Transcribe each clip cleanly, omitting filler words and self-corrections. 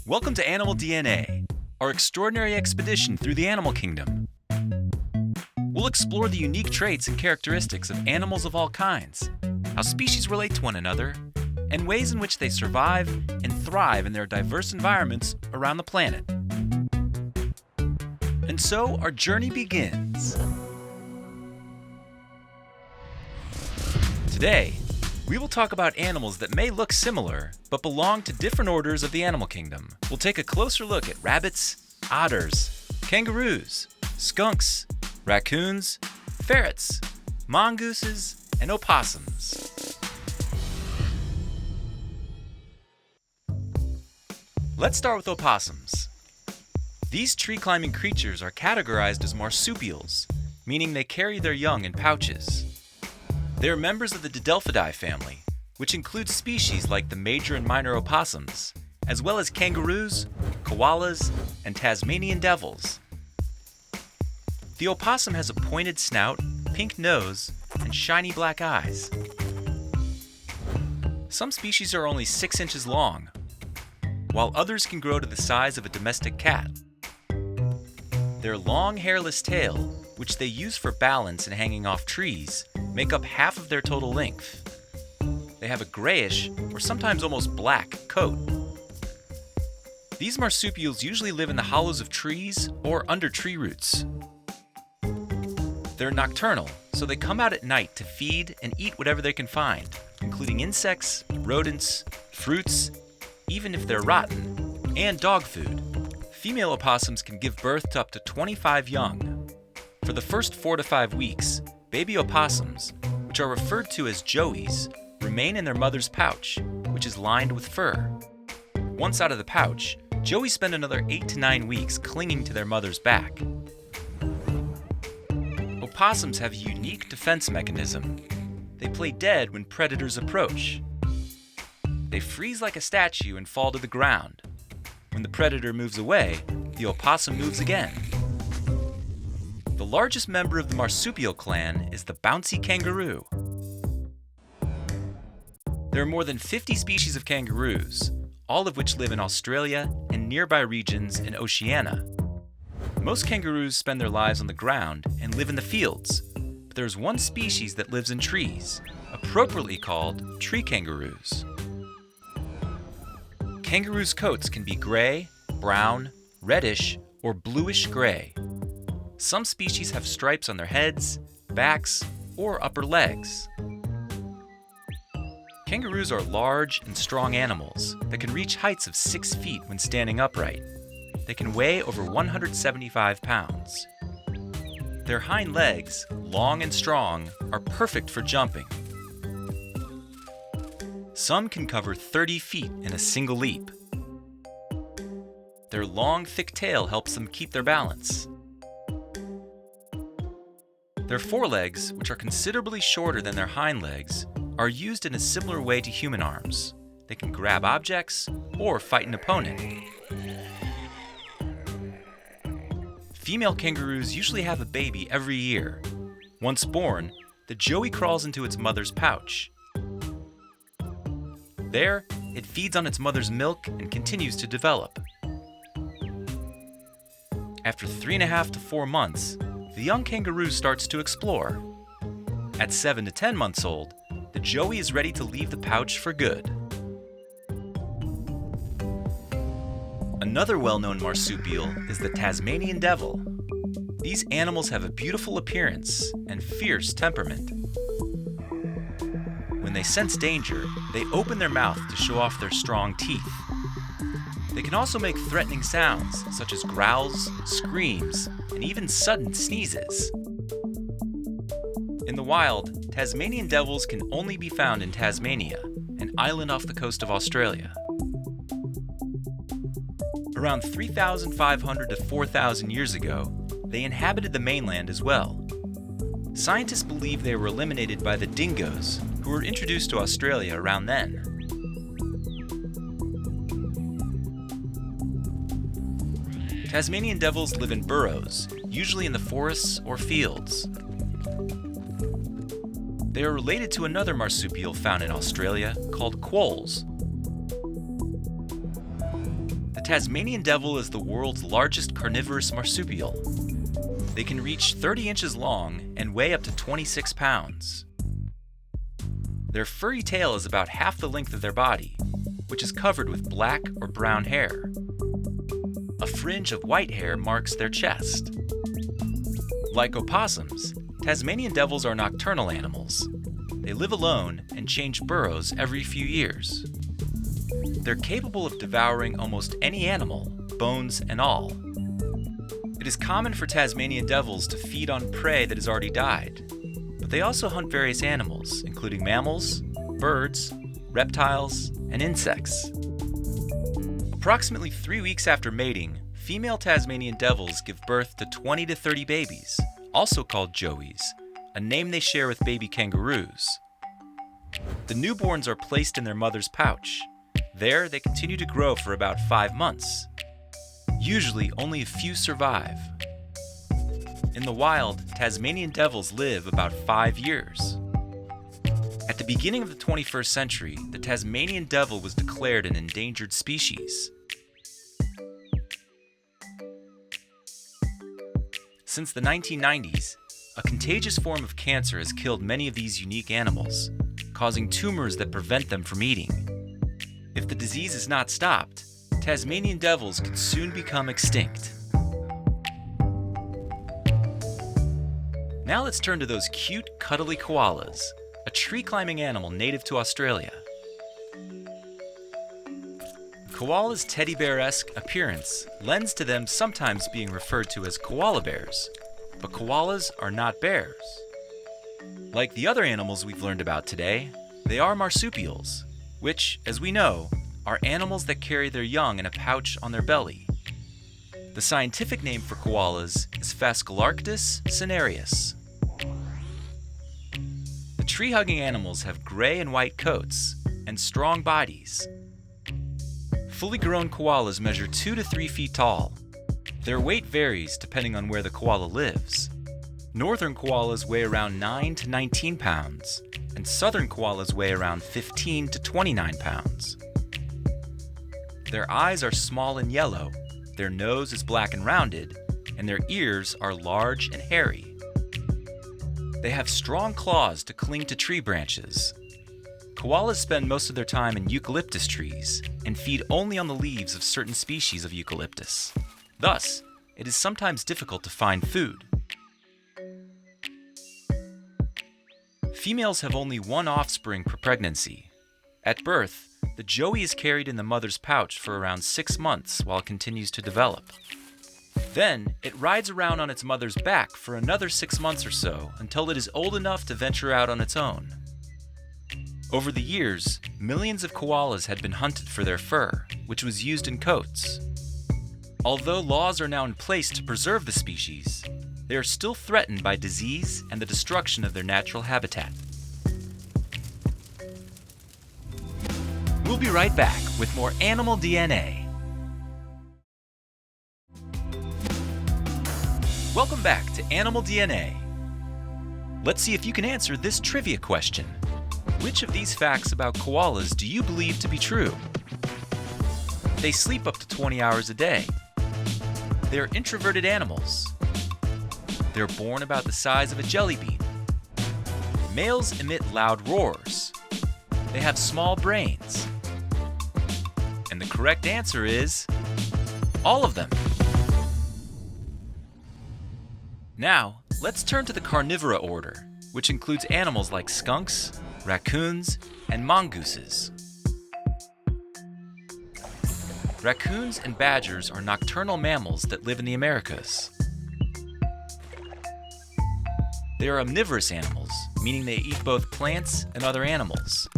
Welcome to Animal DNA, our extraordinary expedition through the animal kingdom. We'll explore the unique traits and characteristics of animals of all kinds, how species relate to one another, and ways in which they survive and thrive in their diverse environments around the planet. And so our journey begins. Today, we will talk about animals that may look similar, but belong to different orders of the animal kingdom. We'll take a closer look at rabbits, otters, kangaroos, skunks, raccoons, ferrets, mongooses, and opossums. Let's start with opossums. These tree-climbing creatures are categorized as marsupials, meaning they carry their young in pouches. They are members of the Didelphidae family, which includes species like the major and minor opossums, as well as kangaroos, koalas, and Tasmanian devils. The opossum has a pointed snout, pink nose, and shiny black eyes. Some species are only 6 inches long, while others can grow to the size of a domestic cat. Their long, hairless tail, which they use for balance and hanging off trees, make up half of their total length. They have a grayish, or sometimes almost black, coat. These marsupials usually live in the hollows of trees or under tree roots. They're nocturnal, so they come out at night to feed and eat whatever they can find, including insects, rodents, fruits, even if they're rotten, and dog food. Female opossums can give birth to up to 25 young. For the first 4 to 5 weeks, baby opossums, which are referred to as joeys, remain in their mother's pouch, which is lined with fur. Once out of the pouch, joeys spend another 8 to 9 weeks clinging to their mother's back. Opossums have a unique defense mechanism. They play dead when predators approach. They freeze like a statue and fall to the ground. When the predator moves away, the opossum moves again. The largest member of the marsupial clan is the bouncy kangaroo. There are more than 50 species of kangaroos, all of which live in Australia and nearby regions in Oceania. Most kangaroos spend their lives on the ground and live in the fields, but there is one species that lives in trees, appropriately called tree kangaroos. Kangaroos' coats can be gray, brown, reddish, or bluish-gray. Some species have stripes on their heads, backs, or upper legs. Kangaroos are large and strong animals that can reach heights of 6 feet when standing upright. They can weigh over 175 pounds. Their hind legs, long and strong, are perfect for jumping. Some can cover 30 feet in a single leap. Their long, thick tail helps them keep their balance. Their forelegs, which are considerably shorter than their hind legs, are used in a similar way to human arms. They can grab objects or fight an opponent. Female kangaroos usually have a baby every year. Once born, the joey crawls into its mother's pouch. There, it feeds on its mother's milk and continues to develop. After 3.5 to 4 months, the young kangaroo starts to explore. At 7 to 10 months old, the joey is ready to leave the pouch for good. Another well-known marsupial is the Tasmanian devil. These animals have a beautiful appearance and fierce temperament. When they sense danger, they open their mouth to show off their strong teeth. They can also make threatening sounds, such as growls, screams, and even sudden sneezes. In the wild, Tasmanian devils can only be found in Tasmania, an island off the coast of Australia. Around 3,500 to 4,000 years ago, they inhabited the mainland as well. Scientists believe they were eliminated by the dingoes, who were introduced to Australia around then. Tasmanian devils live in burrows, usually in the forests or fields. They are related to another marsupial found in Australia called quolls. The Tasmanian devil is the world's largest carnivorous marsupial. They can reach 30 inches long and weigh up to 26 pounds. Their furry tail is about half the length of their body, which is covered with black or brown hair. A fringe of white hair marks their chest. Like opossums, Tasmanian devils are nocturnal animals. They live alone and change burrows every few years. They're capable of devouring almost any animal, bones and all. It is common for Tasmanian devils to feed on prey that has already died, but they also hunt various animals, including mammals, birds, reptiles, and insects. Approximately 3 weeks after mating, female Tasmanian devils give birth to 20 to 30 babies, also called joeys, a name they share with baby kangaroos. The newborns are placed in their mother's pouch. There, they continue to grow for about 5 months. Usually, only a few survive. In the wild, Tasmanian devils live about 5 years. At the beginning of the 21st century, the Tasmanian devil was declared an endangered species. Since the 1990s, a contagious form of cancer has killed many of these unique animals, causing tumors that prevent them from eating. If the disease is not stopped, Tasmanian devils could soon become extinct. Now let's turn to those cute, cuddly koalas, a tree-climbing animal native to Australia. Koalas' teddy bear-esque appearance lends to them sometimes being referred to as koala bears, but koalas are not bears. Like the other animals we've learned about today, they are marsupials, which, as we know, are animals that carry their young in a pouch on their belly. The scientific name for koalas is Phascolarctos cinereus. The tree-hugging animals have gray and white coats and strong bodies. Fully grown koalas measure 2 to 3 feet tall. Their weight varies depending on where the koala lives. Northern koalas weigh around 9 to 19 pounds, and southern koalas weigh around 15 to 29 pounds. Their eyes are small and yellow, their nose is black and rounded, and their ears are large and hairy. They have strong claws to cling to tree branches. Koalas spend most of their time in eucalyptus trees and feed only on the leaves of certain species of eucalyptus. Thus, it is sometimes difficult to find food. Females have only one offspring per pregnancy. At birth, the joey is carried in the mother's pouch for around 6 months while it continues to develop. Then, it rides around on its mother's back for another 6 months or so until it is old enough to venture out on its own. Over the years, millions of koalas had been hunted for their fur, which was used in coats. Although laws are now in place to preserve the species, they are still threatened by disease and the destruction of their natural habitat. We'll be right back with more Animal DNA. Welcome back to Animal DNA. Let's see if you can answer this trivia question. Which of these facts about koalas do you believe to be true? They sleep up to 20 hours a day. They're introverted animals. They're born about the size of a jelly bean. Males emit loud roars. They have small brains. And the correct answer is all of them. Now, let's turn to the carnivora order, which includes animals like skunks, raccoons, and mongooses. Raccoons and badgers are nocturnal mammals that live in the Americas. They are omnivorous animals, meaning they eat both plants and other animals.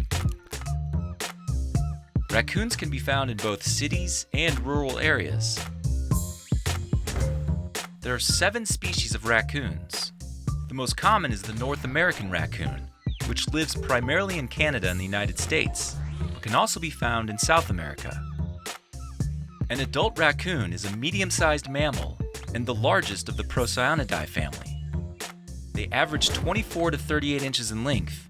Raccoons can be found in both cities and rural areas. There are 7 species of raccoons. The most common is the North American raccoon, which lives primarily in Canada and the United States, but can also be found in South America. An adult raccoon is a medium-sized mammal and the largest of the Procyon family. They average 24 to 38 inches in length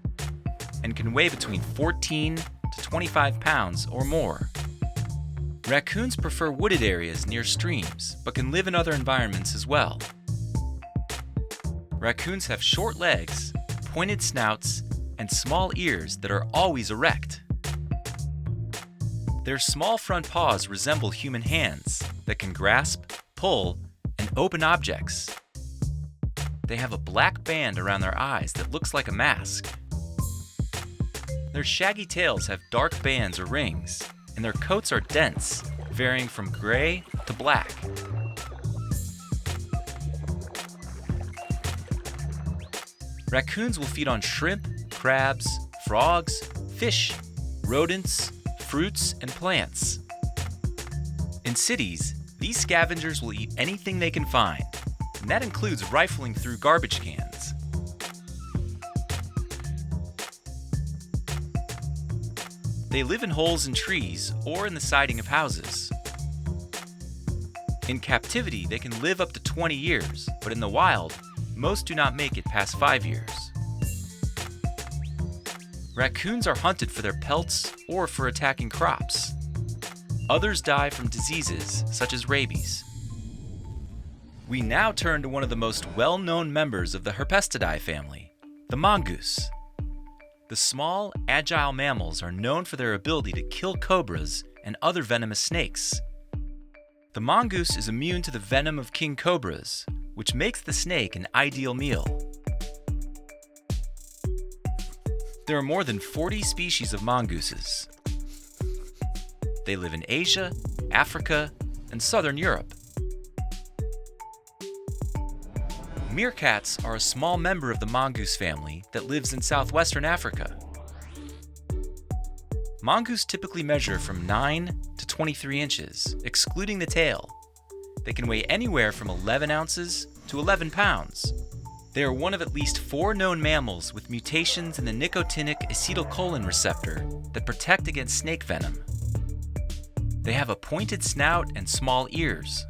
and can weigh between 14 to 25 pounds or more. Raccoons prefer wooded areas near streams, but can live in other environments as well. Raccoons have short legs, pointed snouts, and small ears that are always erect. Their small front paws resemble human hands that can grasp, pull, and open objects. They have a black band around their eyes that looks like a mask. Their shaggy tails have dark bands or rings, and their coats are dense, varying from gray to black. Raccoons will feed on shrimp, crabs, frogs, fish, rodents, fruits, and plants. In cities, these scavengers will eat anything they can find, and that includes rifling through garbage cans. They live in holes in trees or in the siding of houses. In captivity, they can live up to 20 years, but in the wild, most do not make it past 5 years. Raccoons are hunted for their pelts or for attacking crops. Others die from diseases such as rabies. We now turn to one of the most well-known members of the Herpestidae family, the mongoose. The small, agile mammals are known for their ability to kill cobras and other venomous snakes. The mongoose is immune to the venom of king cobras, which makes the snake an ideal meal. There are more than 40 species of mongooses. They live in Asia, Africa, and southern Europe. Meerkats are a small member of the mongoose family that lives in southwestern Africa. Mongoose typically measure from 9 to 23 inches, excluding the tail. They can weigh anywhere from 11 ounces to 11 pounds. They are one of at least 4 known mammals with mutations in the nicotinic acetylcholine receptor that protect against snake venom. They have a pointed snout and small ears.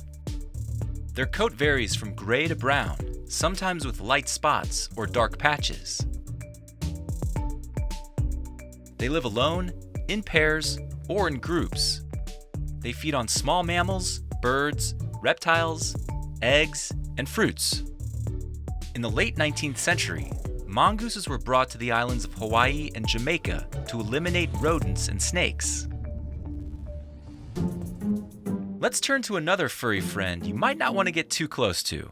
Their coat varies from gray to brown, sometimes with light spots or dark patches. They live alone, in pairs, or in groups. They feed on small mammals, birds, reptiles, eggs, and fruits. In the late 19th century, mongooses were brought to the islands of Hawaii and Jamaica to eliminate rodents and snakes. Let's turn to another furry friend you might not want to get too close to.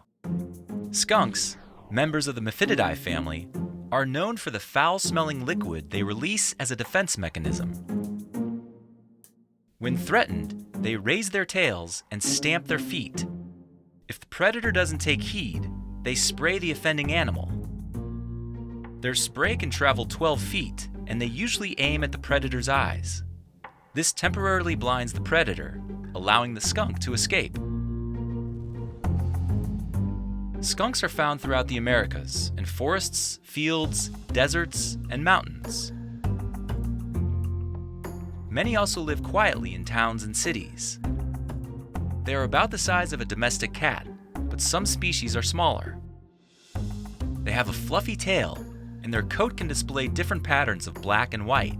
Skunks, members of the Mephididae family, are known for the foul-smelling liquid they release as a defense mechanism. When threatened, they raise their tails and stamp their feet. If the predator doesn't take heed, they spray the offending animal. Their spray can travel 12 feet, and they usually aim at the predator's eyes. This temporarily blinds the predator, allowing the skunk to escape. Skunks are found throughout the Americas, in forests, fields, deserts, and mountains. Many also live quietly in towns and cities. They are about the size of a domestic cat, but some species are smaller. They have a fluffy tail, and their coat can display different patterns of black and white.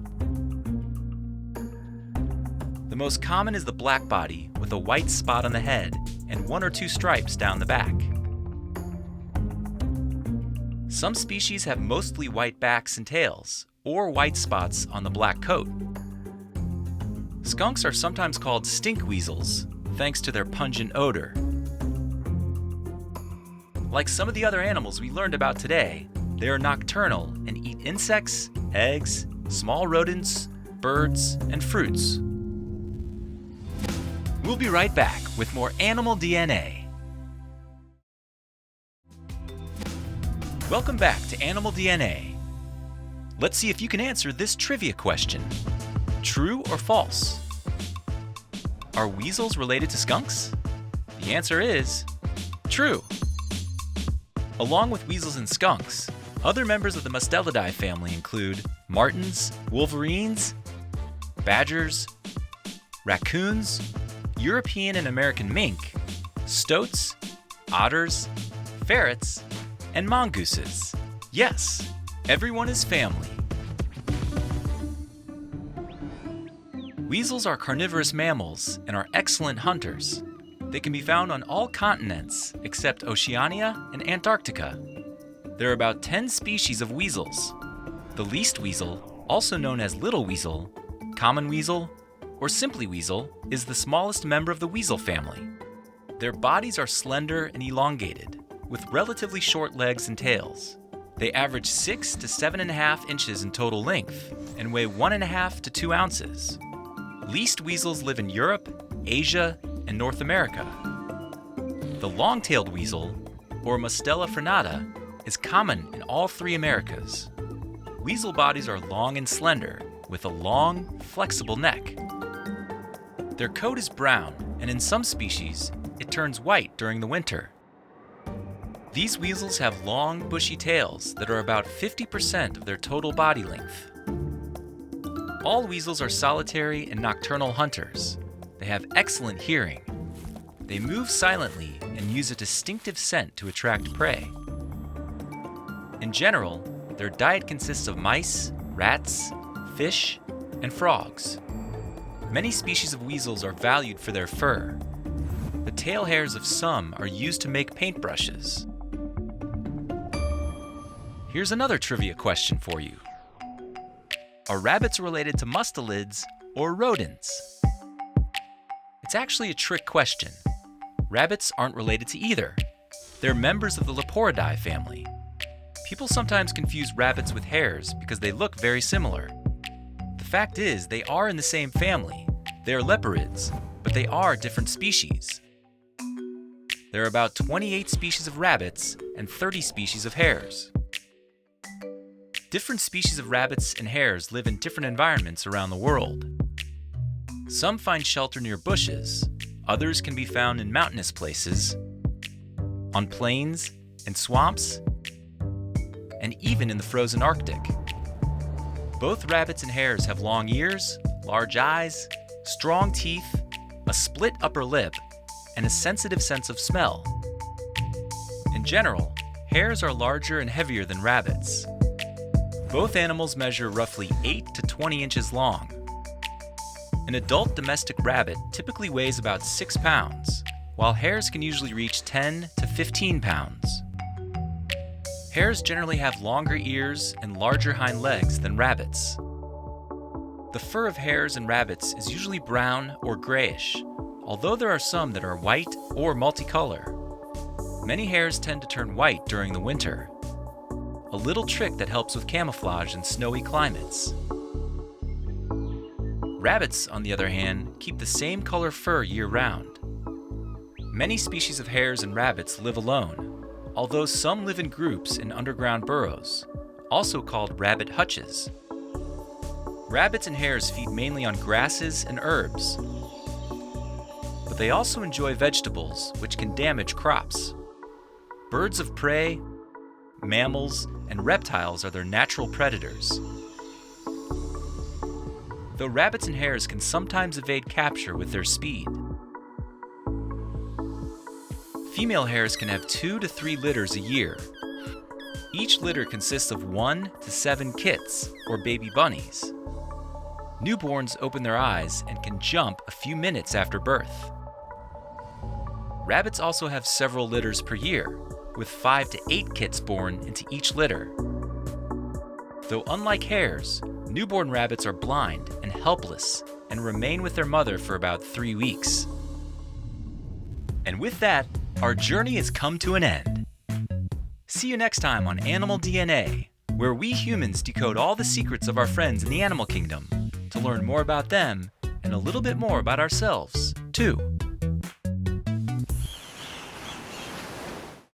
The most common is the black body with a white spot on the head and 1 or 2 stripes down the back. Some species have mostly white backs and tails, or white spots on the black coat. Skunks are sometimes called stink weasels, thanks to their pungent odor. Like some of the other animals we learned about today, they are nocturnal and eat insects, eggs, small rodents, birds, and fruits. We'll be right back with more Animal DNA. Welcome back to Animal DNA. Let's see if you can answer this trivia question. True or false? Are weasels related to skunks? The answer is true. Along with weasels and skunks, other members of the Mustelidae family include martens, wolverines, badgers, raccoons, European and American mink, stoats, otters, ferrets, and mongooses. Yes, everyone is family. Weasels are carnivorous mammals and are excellent hunters. They can be found on all continents except Oceania and Antarctica. There are about 10 species of weasels. The least weasel, also known as little weasel, common weasel, or simply weasel, is the smallest member of the weasel family. Their bodies are slender and elongated, with relatively short legs and tails. They average 6 to 7.5 inches in total length and weigh 1.5 to 2 ounces. Least weasels live in Europe, Asia, and North America. The long-tailed weasel, or Mustela frenata, is common in all 3 Americas. Weasel bodies are long and slender, with a long, flexible neck. Their coat is brown, and in some species, it turns white during the winter. These weasels have long, bushy tails that are about 50% of their total body length. All weasels are solitary and nocturnal hunters. They have excellent hearing. They move silently and use a distinctive scent to attract prey. In general, their diet consists of mice, rats, fish, and frogs. Many species of weasels are valued for their fur. The tail hairs of some are used to make paintbrushes. Here's another trivia question for you. Are rabbits related to mustelids or rodents? It's actually a trick question. Rabbits aren't related to either. They're members of the Leporidae family. People sometimes confuse rabbits with hares because they look very similar. The fact is, they are in the same family. They are leporids, but they are different species. There are about 28 species of rabbits and 30 species of hares. Different species of rabbits and hares live in different environments around the world. Some find shelter near bushes, others can be found in mountainous places, on plains and swamps, and even in the frozen Arctic. Both rabbits and hares have long ears, large eyes, strong teeth, a split upper lip, and a sensitive sense of smell. In general, hares are larger and heavier than rabbits. Both animals measure roughly 8 to 20 inches long. An adult domestic rabbit typically weighs about 6 pounds, while hares can usually reach 10 to 15 pounds. Hares generally have longer ears and larger hind legs than rabbits. The fur of hares and rabbits is usually brown or grayish, although there are some that are white or multicolor. Many hares tend to turn white during the winter, a little trick that helps with camouflage in snowy climates. Rabbits, on the other hand, keep the same color fur year-round. Many species of hares and rabbits live alone, although some live in groups in underground burrows, also called rabbit hutches. Rabbits and hares feed mainly on grasses and herbs, but they also enjoy vegetables, which can damage crops. Birds of prey, mammals, and reptiles are their natural predators. Though rabbits and hares can sometimes evade capture with their speed. Female hares can have 2 to 3 litters a year. Each litter consists of 1 to 7 kits, or baby bunnies. Newborns open their eyes and can jump a few minutes after birth. Rabbits also have several litters per year, with 5 to 8 kits born into each litter. Though unlike hares, newborn rabbits are blind and helpless and remain with their mother for about 3 weeks. And with that, our journey has come to an end. See you next time on Animal DNA, where we humans decode all the secrets of our friends in the animal kingdom to learn more about them and a little bit more about ourselves, too.